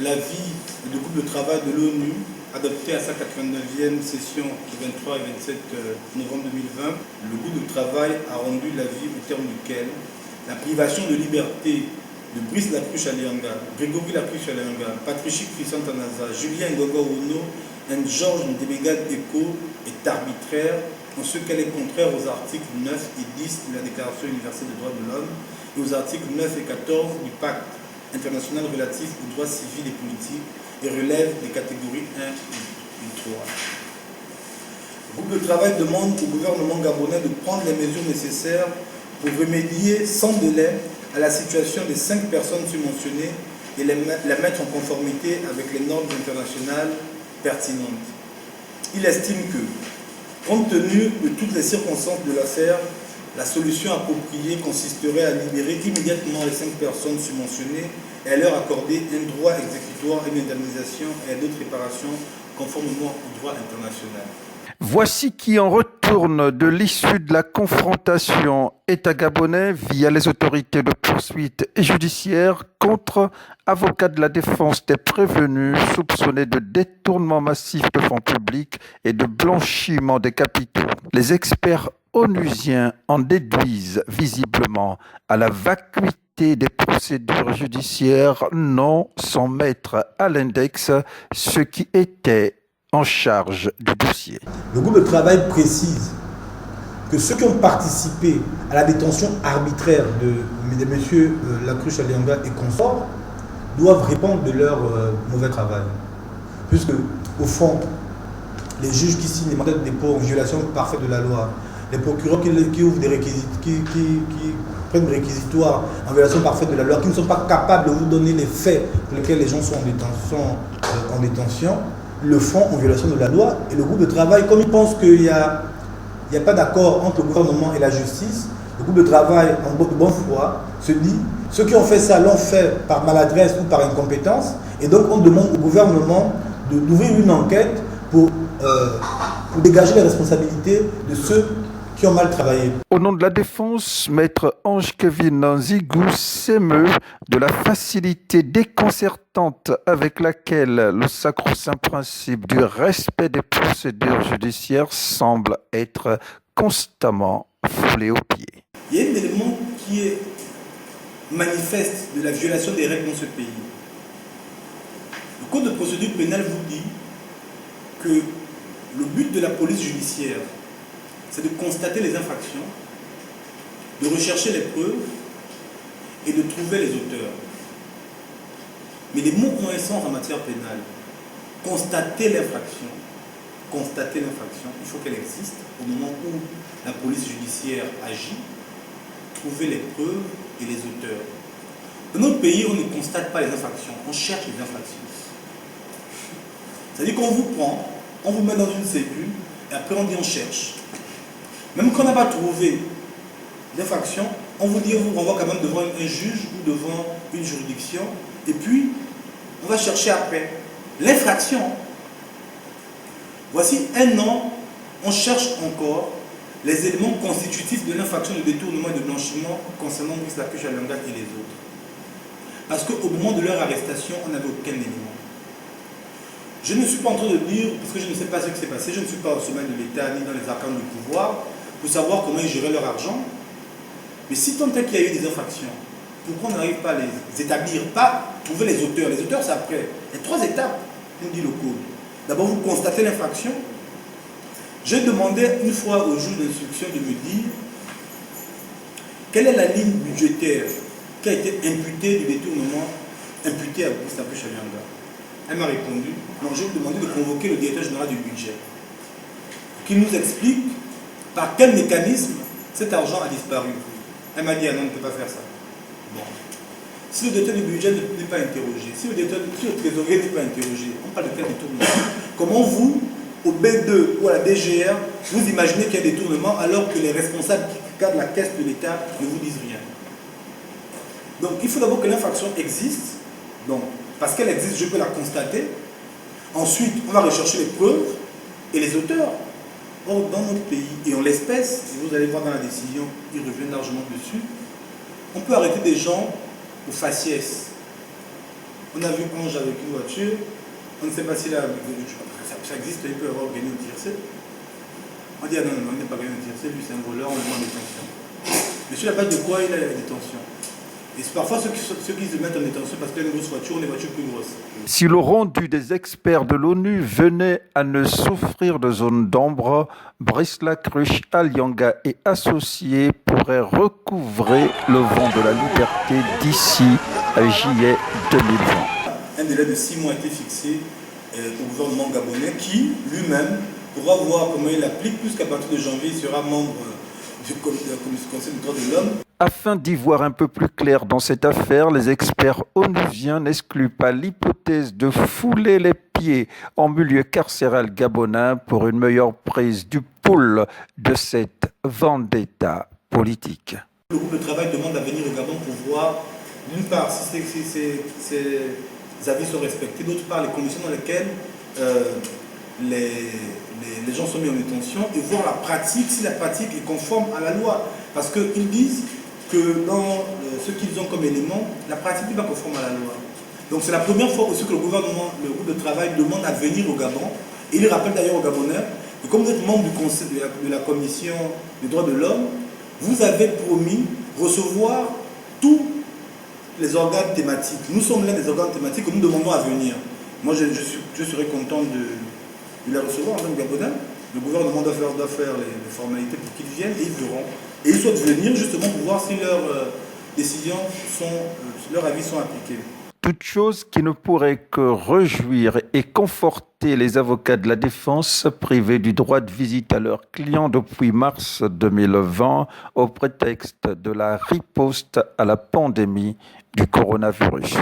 l'avis du groupe de travail de l'ONU adopté à sa 89e session du 23 et 27 novembre 2020, le groupe de travail a rendu l'avis au terme duquel la privation de liberté de Brice Lacruche Alianga, Grégory Lacruche Alianga, Patricia Christian-Tanaza, Julien Ngogo Ono et Georges Ndemega Eko est arbitraire en ce qu'elle est contraire aux articles 9 et 10 de la Déclaration universelle des droits de l'homme et aux articles 9 et 14 du Pacte international relatif aux droits civils et politiques et relève des catégories 1 et 3. Le groupe de travail demande au gouvernement gabonais de prendre les mesures nécessaires pour remédier sans délai à la situation des 5 personnes surmentionnées et la mettre en conformité avec les normes internationales pertinentes. Il estime que, compte tenu de toutes les circonstances de l'affaire, la solution appropriée consisterait à libérer immédiatement les 5 personnes subventionnées et à leur accorder un droit exécutoire, une indemnisation et d'autres réparations conformément au droit international. Voici qui en retourne de l'issue de la confrontation État gabonais via les autorités de poursuite et judiciaire contre avocats de la défense des prévenus soupçonnés de détournement massif de fonds publics et de blanchiment des capitaux. Les experts onusiens en déduisent visiblement à la vacuité des procédures judiciaires, non sans mettre à l'index ce qui était en charge du dossier. Le groupe de travail précise que ceux qui ont participé à la détention arbitraire de M. Lacruche Alianga et consorts doivent répondre de leur mauvais travail. Puisque, au fond, les juges qui signent les mandats de dépôt en violation parfaite de la loi, les procureurs qui ouvrent des réquisitions, qui prennent des réquisitoires en violation parfaite de la loi, qui ne sont pas capables de vous donner les faits pour lesquels les gens sont en détention, le font en violation de la loi. Et le groupe de travail, comme il pense qu'il n'y a pas d'accord entre le gouvernement et la justice, le groupe de travail, en bonne foi, se dit, ceux qui ont fait ça l'ont fait par maladresse ou par incompétence, et donc on demande au gouvernement d'ouvrir une enquête pour dégager les responsabilités de ceux qui ont mal travaillé. Au nom de la défense, maître Ange-Kevin Zigou s'émeut de la facilité déconcertante avec laquelle le sacro-saint principe du respect des procédures judiciaires semble être constamment foulé aux pieds. Il y a un élément qui est manifeste de la violation des règles dans ce pays. Le Code de procédure pénale vous dit que le but de la police judiciaire, c'est de constater les infractions, de rechercher les preuves et de trouver les auteurs. Mais les mots ont un sens en matière pénale. Constater l'infraction, il faut qu'elle existe au moment où la police judiciaire agit, trouver les preuves et les auteurs. Dans notre pays, on ne constate pas les infractions, on cherche les infractions. C'est-à-dire qu'on vous prend, on vous met dans une cellule et après on dit on cherche. Même quand on n'a pas trouvé l'infraction, on vous dit, on vous renvoie quand même devant un juge ou devant une juridiction, et puis on va chercher après l'infraction. Voici un an, on cherche encore les éléments constitutifs de l'infraction de détournement et de blanchiment concernant Brice Lacruche Alianga et les autres. Parce qu'au moment de leur arrestation, on n'avait aucun élément. Je ne suis pas en train de dire, parce que je ne sais pas ce qui s'est passé, je ne suis pas au sommet de l'État ni dans les arcanes du pouvoir, pour savoir comment ils géraient leur argent. Mais si tant est qu'il y a eu des infractions, pourquoi on n'arrive pas à les établir, pas trouver les auteurs? Les auteurs, c'est après. Il y a 3 étapes, nous dit le code. D'abord, vous constatez l'infraction. J'ai demandé une fois au juge d'instruction de me dire quelle est la ligne budgétaire qui a été imputée du détournement imputé à Brice Lacruche Alianga. Elle m'a répondu, non, j'ai demandé de convoquer le directeur général du budget, qu'il nous explique par quel mécanisme cet argent a disparu. Elle m'a dit, ah non, on ne peut pas faire ça. Bon. Si le directeur du budget n'est pas interrogé, si le trésorier n'est pas interrogé, on parle de quel détournement? Comment vous, au B2 ou à la DGR, vous imaginez qu'il y a des détournements alors que les responsables qui gardent la caisse de l'État ne vous disent rien? Donc il faut d'abord que l'infraction existe. Donc, parce qu'elle existe, je peux la constater. Ensuite, on va rechercher les preuves et les auteurs. Or, dans notre pays, et en l'espèce, vous allez voir dans la décision, ils reviennent largement dessus, on peut arrêter des gens au faciès. On a vu Ange avec une voiture. On ne sait pas si ça existe, il peut avoir gagné au tiercé. On dit, ah non, il n'est pas gagné au tiercé, lui c'est un voleur, on le met en détention. Mais sur la base de quoi il a la détention? Et c'est parfois ceux qui se mettent en détention parce qu'il y a une grosse voiture ou des voitures plus grosses. Si le rendu des experts de l'ONU venait à ne souffrir de zone d'ombre, Brice Lacruche, Alianga et associés pourraient recouvrer le vent de la liberté d'ici à juillet 2020. Un délai de 6 mois a été fixé au gouvernement gabonais qui, lui-même, pourra voir comment il applique, puisqu'à partir de janvier, il sera membre du Conseil des droits de l'homme. Afin d'y voir un peu plus clair dans cette affaire, les experts onusiens n'excluent pas l'hypothèse de fouler les pieds en milieu carcéral gabonais pour une meilleure prise du pouls de cette vendetta politique. Le groupe de travail demande à venir au Gabon pour voir, d'une part, si ces avis sont respectés, d'autre part, les conditions dans lesquelles les gens sont mis en détention et voir la pratique, si la pratique est conforme à la loi. Parce qu'ils disent que dans ce qu'ils ont comme élément, la pratique n'est pas conforme à la loi. Donc c'est la première fois aussi que le gouvernement, le groupe de travail demande à venir au Gabon. Et il rappelle d'ailleurs aux Gabonais que comme vous êtes membre du Conseil de la Commission des droits de l'homme, vous avez promis recevoir tous les organes thématiques. Nous sommes l'un des organes thématiques que nous demandons à venir. Moi, je serais content de les recevoir en tant que Gabonais. Le gouvernement doit faire les formalités pour qu'ils viennent et ils verront. Et ils souhaitent venir justement pour voir si leurs décisions leurs avis sont appliqués. Toute chose qui ne pourrait que réjouir et conforter les avocats de la défense privés du droit de visite à leurs clients depuis mars 2020 au prétexte de la riposte à la pandémie du coronavirus.